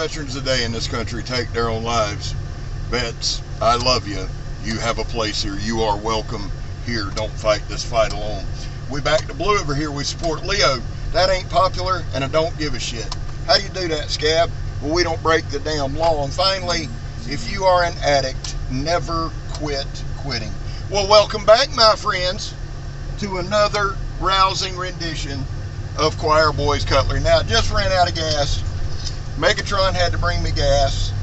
veterans today in this country take their own lives. Vets, I love you. You have a place here. You are welcome here. Don't fight this fight alone. We back to blue over here. We support Leo. That ain't popular, and I don't give a shit. How do you do that, Scab? Well, we don't break the damn law. And finally, if you are an addict, never quit quitting. Well, welcome back, my friends, to another rousing rendition of Choir Boys Cutlery. Now, I just ran out of gas. Megatron had to bring me gas.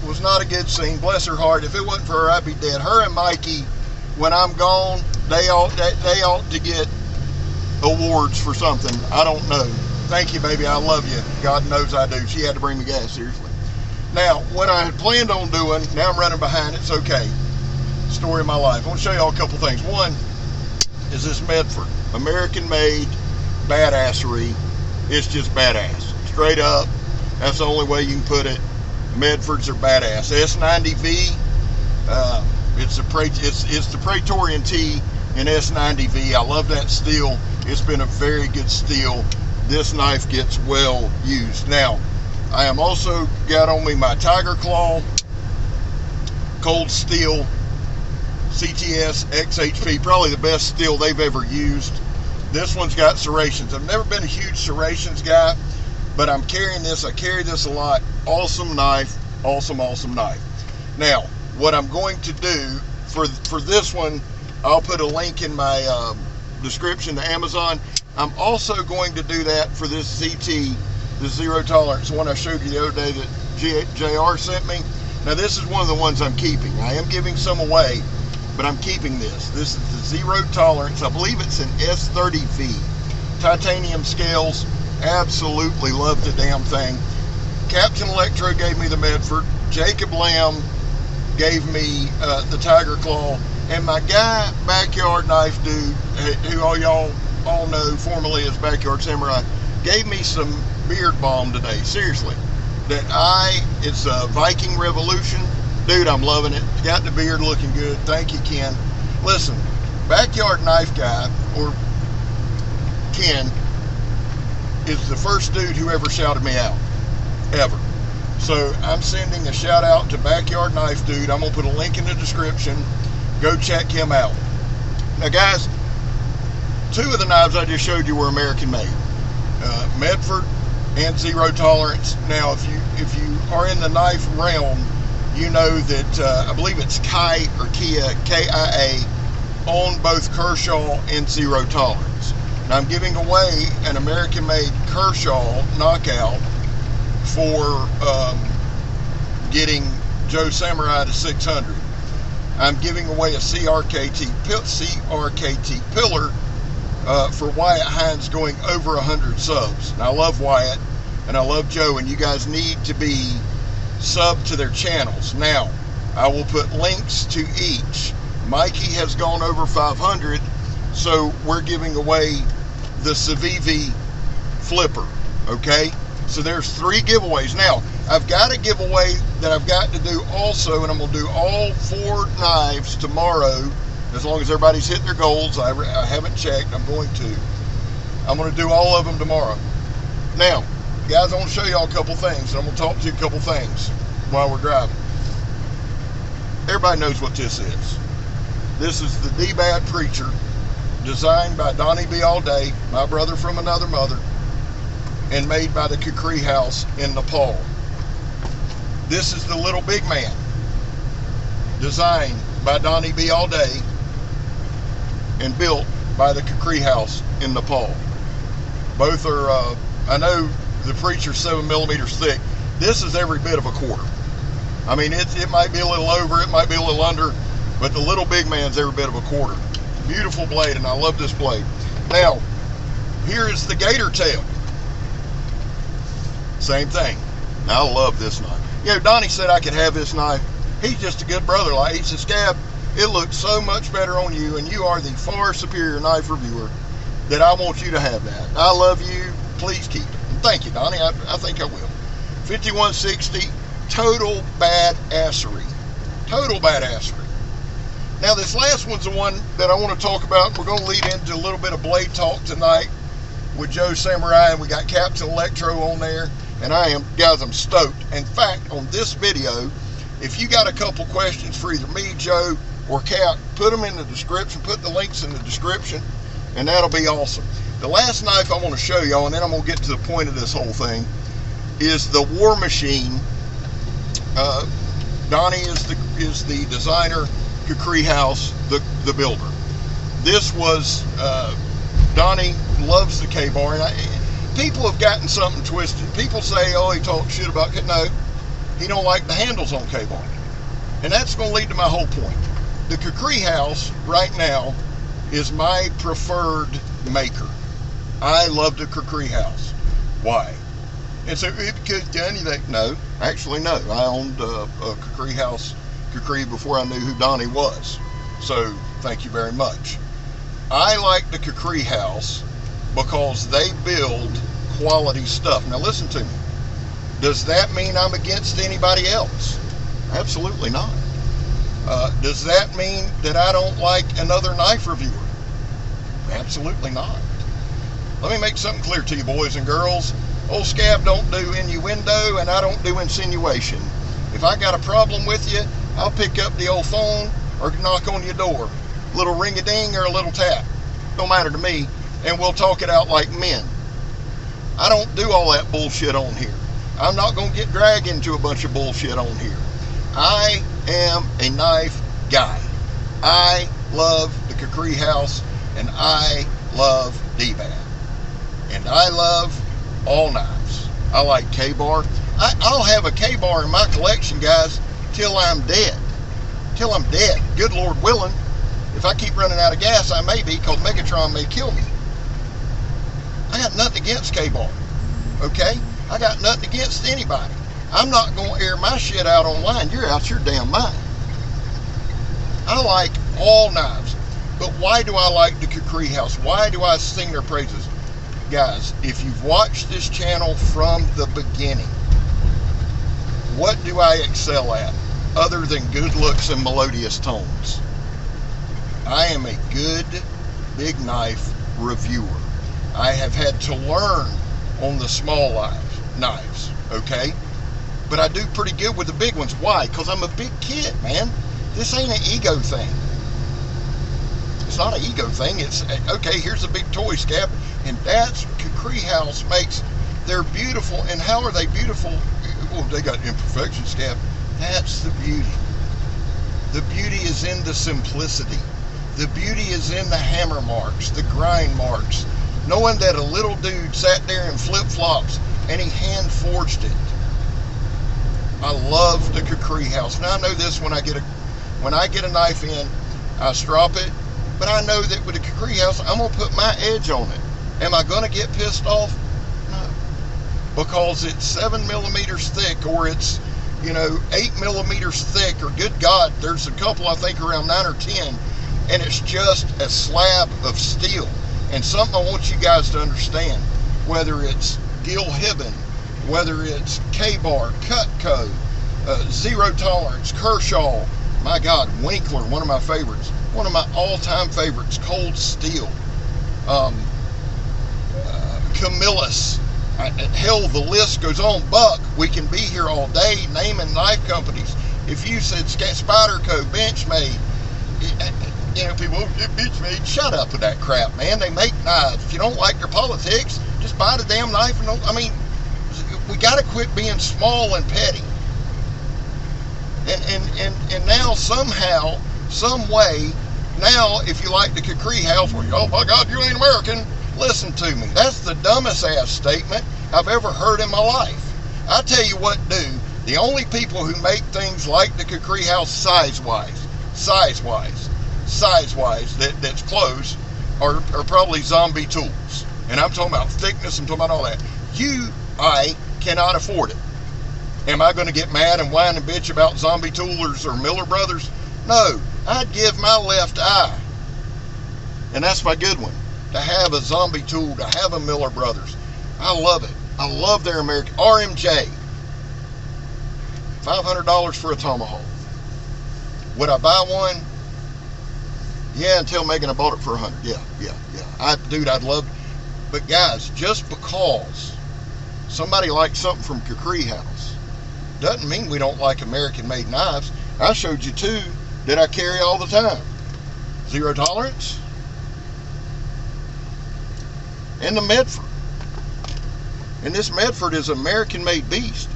It was not a good scene. Bless her heart. If it wasn't for her, I'd be dead. Her and Mikey, when I'm gone, they ought to get awards for something. I don't know. Thank you, baby. I love you. God knows I do. She had to bring me gas, seriously. Now, what I had planned on doing, now I'm running behind. It's okay. Story of my life. I want to show y'all a couple things. One is this Medford. American-made badassery. It's just badass. Straight up. That's the only way you can put it. Medfords are badass. S90V. It's the Praetorian T in S90V. I love that steel. It's been a very good steel. This knife gets well used. Now, I am also got on me my Tiger Claw cold steel CTS XHP, probably the best steel they've ever used. This one's got serrations. I've never been a huge serrations guy, but I'm carrying this. I carry this a lot. Awesome knife. Awesome knife. Now, what I'm going to do for this one, I'll put a link in my description to Amazon. I'm also going to do that for this ZT, the zero tolerance one I showed you the other day that JR sent me. Now, this is one of the ones I'm keeping. I am giving some away, but I'm keeping this. This is the zero tolerance. I believe it's an S30V. Titanium scales. Absolutely love the damn thing. Captain Electro gave me the Medford. Jacob Lamb gave me the Tiger Claw. And my guy, Backyard Knife Dude, who all y'all all know formerly as Backyard Samurai, gave me some beard balm today. Seriously. It's a Viking Revolution. Dude, I'm loving it. Got the beard looking good. Thank you, Ken. Listen, Backyard Knife Guy, or Ken, is the first dude who ever shouted me out. Ever. So I'm sending a shout out to Backyard Knife Dude. I'm going to put a link in the description. Go check him out. Now, guys, two of the knives I just showed you were American made. Medford and zero tolerance. Now, if you are in the knife realm, you know that I believe it's Kite or Kia, KIA, on both Kershaw and zero tolerance. Now, I'm giving away an American-made Kershaw knockout for getting Joe Samurai to 600. I'm giving away a CRKT pillar for Wyatt Hines going over 100 subs. And I love Wyatt and I love Joe, and you guys need to be sub to their channels. Now, I will put links to each. Mikey has gone over 500, so we're giving away the Civivi flipper, okay? So there's 3 giveaways. Now, I've got a giveaway that I've got to do also, and I'm going to do all 4 knives tomorrow, as long as everybody's hit their goals. I haven't checked. I'm going to do all of them tomorrow. Now, guys, I want to show y'all a couple things, and I'm going to talk to you a couple things while we're driving. Everybody knows what this is. This is the D-Bad Preacher, designed by Donnie B. All Day, my brother from another mother, and made by the Kukri House in Nepal. This is the Little Big Man, designed by Donnie B. All Day, and built by the Kukri House in Nepal. Both are, I know the Preacher's 7mm thick. This is every bit of a quarter. I mean, it might be a little over, it might be a little under, but the Little Big Man's every bit of a quarter. Beautiful blade, and I love this blade. Now, here is the Gator Tail. Same thing. I love this knife. You know, Donnie said I could have this knife. He's just a good brother. Like, he said, Scab, it looks so much better on you, and you are the far superior knife reviewer, that I want you to have that. I love you. Please keep it. And thank you, Donnie. I think I will. 5160, total badassery. Total badassery. Now, this last one's the one that I want to talk about. We're going to lead into a little bit of blade talk tonight with Joe Samurai, and we got Captain Electro on there. And guys, I'm stoked. In fact, on this video, if you got a couple questions for either me, Joe, or Kat, put them in the description, put the links in the description, and that'll be awesome. The last knife I want to show y'all, and then I'm going to get to the point of this whole thing, is the War Machine. Donnie is the designer, Kukri House, the builder. This was, Donnie loves the K-bar, and people have gotten something twisted. People say, oh, he talks shit about it. No, he don't like the handles on K-bar. And that's going to lead to my whole point. The Kukri House right now is my preferred maker. I love the Kukri House. Why? And so, because Donnie, no, actually no. I owned a Kukri House, Kukri, before I knew who Donnie was. So, thank you very much. I like the Kukri House because they build quality stuff. Now listen to me. Does that mean I'm against anybody else? Absolutely not. Does that mean that I don't like another knife reviewer? Absolutely not. Let me make something clear to you, boys and girls. Old Scab don't do innuendo, and I don't do insinuation. If I got a problem with you, I'll pick up the old phone or knock on your door. A little ring-a-ding or a little tap. Don't matter to me, and we'll talk it out like men. I don't do all that bullshit on here. I'm not going to get dragged into a bunch of bullshit on here. I am a knife guy. I love the Kukri House, and I love D-Bad. And I love all knives. I like K-bar. I'll have a K-bar in my collection, guys, till I'm dead. Till I'm dead. Good Lord willing. If I keep running out of gas, I may be, because Megatron may kill me. I got nothing against K-bar. Okay? I got nothing against anybody. I'm not going to air my shit out online. You're out your damn mind. I like all knives. But why do I like the Kukri House? Why do I sing their praises? Guys, if you've watched this channel from the beginning, what do I excel at other than good looks and melodious tones? I am a good big knife reviewer. I have had to learn on the small knives, okay? But I do pretty good with the big ones. Why? Because I'm a big kid, man. This ain't an ego thing. It's not an ego thing. It's, okay, here's a big toy, Scab. And that's Kukri House makes. They're beautiful. And how are they beautiful? Well, they got imperfections, Scab. That's the beauty. The beauty is in the simplicity. The beauty is in the hammer marks, the grind marks. Knowing that a little dude sat there in flip-flops and he hand forged it. I love the Kukri House. Now I know this when I get a knife in, I strop it. But I know that with the Kukri House, I'm going to put my edge on it. Am I going to get pissed off? No. Because it's 7 millimeters thick, or it's, 8 millimeters thick, or good God, there's a couple I think around 9 or 10, and it's just a slab of steel. And something I want you guys to understand, whether it's Gil Hibben, whether it's K-Bar, Cutco, Zero Tolerance, Kershaw, my God, Winkler, one of my favorites. One of my all-time favorites, Cold Steel, Camillus, hell, the list goes on. Buck, we can be here all day naming knife companies. If you said Spyderco, Benchmade, people, Benchmade, shut up with that crap, man. They make knives. If you don't like their politics, just buy the damn knife. We got to quit being small and petty. And now somehow, some way, now if you like the Kukri House, well, oh my God, you ain't American. Listen to me. That's the dumbest ass statement I've ever heard in my life. I tell you what, dude, the only people who make things like the Kukri House size-wise, that's close, are probably Zombie Tools. And I'm talking about thickness, I'm talking about all that. I cannot afford it. Am I going to get mad and whine and bitch about Zombie Toolers or Miller Brothers? No, I'd give my left eye. And that's my good one. To have a Zombie Tool, to have a Miller Brothers. I love it. I love their American. RMJ. $500 for a tomahawk. Would I buy one? Yeah, until Megan, I bought it for $100. Yeah. Dude, I'd love. But guys, just because somebody likes something from Kukri House. Doesn't mean we don't like American-made knives. I showed you 2 that I carry all the time. Zero Tolerance and the Medford. And this Medford is an American-made beast.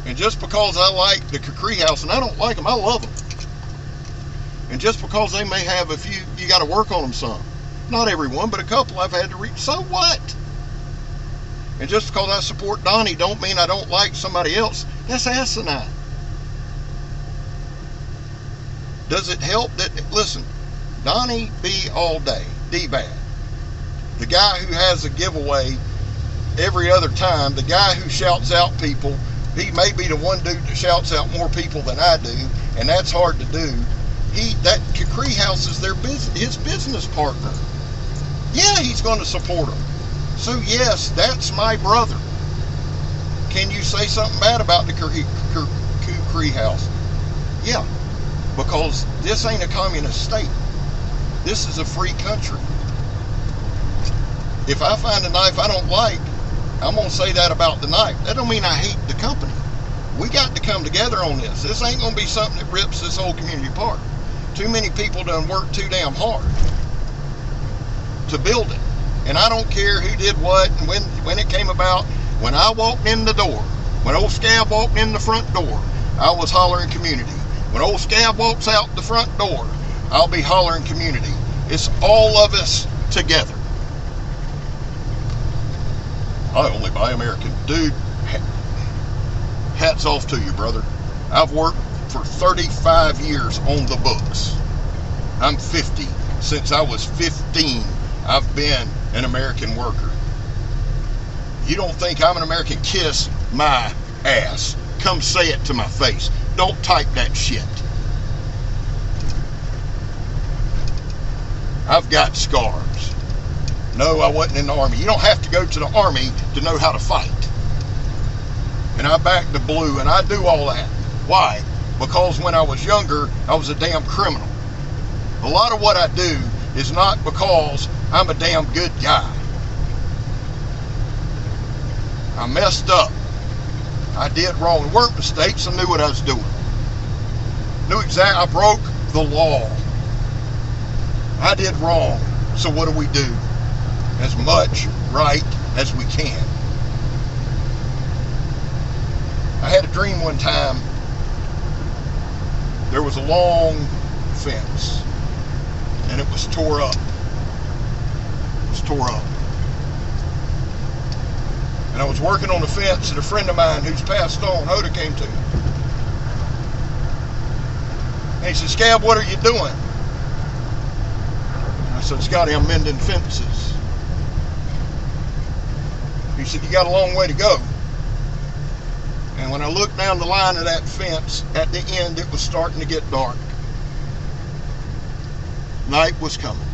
And just because I like the Kukri House, and I don't like them, I love them. And just because they may have a few, you got to work on them some. Not everyone, but a couple I've had to reach. So what? And just because I support Donnie don't mean I don't like somebody else. That's asinine. Does it help that, listen, Donnie B all day, D-Bad. The guy who has a giveaway every other time, the guy who shouts out people, he may be the one dude that shouts out more people than I do, and that's hard to do. That Kukri House is his business partner. Yeah, he's going to support him. So yes, that's my brother. Can you say something bad about the Kukri House? Yeah, because this ain't a communist state. This is a free country. If I find a knife I don't like, I'm going to say that about the knife. That don't mean I hate the company. We got to come together on this. This ain't going to be something that rips this whole community apart. Too many people done worked too damn hard to build it. And I don't care who did what and when it came about. When I walked in the door, when old Scab walked in the front door, I was hollering community. When old Scab walks out the front door, I'll be hollering community. It's all of us together. I only buy American. Dude, hats off to you, brother. I've worked for 35 years on the books. I'm 50. Since I was 15, I've been an American worker. You don't think I'm an American? Kiss my ass. Come say it to my face. Don't type that shit. I've got scars. No, I wasn't in the Army. You don't have to go to the Army to know how to fight. And I back the blue, and I do all that. Why? Because when I was younger, I was a damn criminal. A lot of what I do is not because I'm a damn good guy. I messed up. I did wrong. There weren't mistakes. I knew what I was doing. Knew exactly. I broke the law. I did wrong. So what do? As much right as we can. I had a dream one time. There was a long fence, and it was tore up. It was tore up. And I was working on the fence, and a friend of mine who's passed on, Hoda, came to me. And he said, "Scab, what are you doing?" I said, "Scotty, I'm mending fences." He said, "You got a long way to go." And when I looked down the line of that fence, at the end, it was starting to get dark. Night was coming.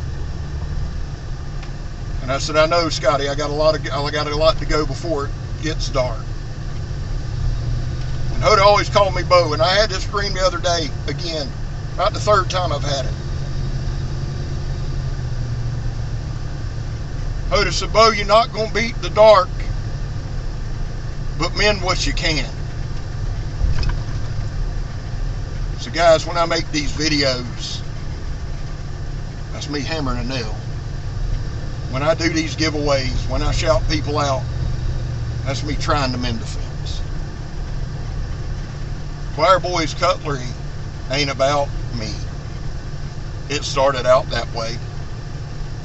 And I said, "I know, Scotty, I got a lot to go before it gets dark." And Hoda always called me Bo, and I had this dream the other day again, about the 3rd time I've had it. Hoda said, "Bo, you're not going to beat the dark, but mend what you can." So guys, when I make these videos, that's me hammering a nail. When I do these giveaways, when I shout people out, that's me trying to mend the fence. Choir Boys Cutlery ain't about me. It started out that way.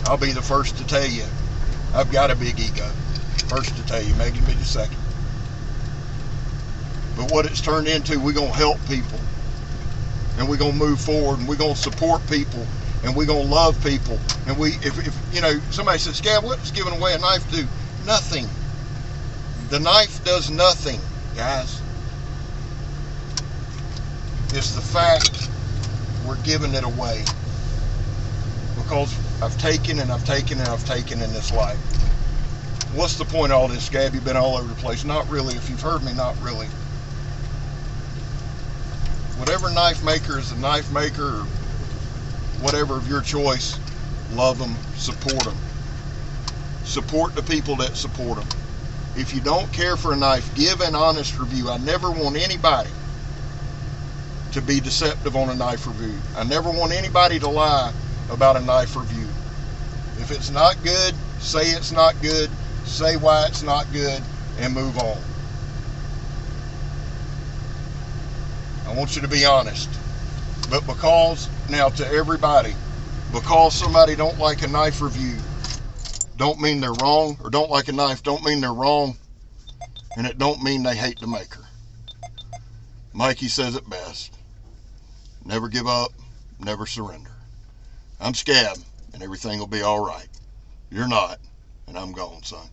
I'll be the first to tell you, I've got a big ego. First to tell you, Megan be the second. But what it's turned into, we're going to help people. And we're going to move forward, and we're going to support people, and we're going to love people. And if you know, somebody says, "Scab, what's giving away a knife do?" Nothing. The knife does nothing, guys. It's the fact we're giving it away. Because I've taken and I've taken and I've taken in this life. What's the point of all this, Scab? You've been all over the place. Not really. If you've heard me, not really. Whatever knife maker is a knife maker, or whatever of your choice, love them, support them. Support the people that support them. If you don't care for a knife, give an honest review. I never want anybody to be deceptive on a knife review. I never want anybody to lie about a knife review. If it's not good, say it's not good, say why it's not good, and move on. I want you to be honest. But now to everybody, because somebody don't like a knife review, don't mean they're wrong, or don't like a knife, don't mean they're wrong, and it don't mean they hate the maker. Mikey says it best. Never give up, never surrender. I'm Scab, and everything will be all right. You're not, and I'm gone, son.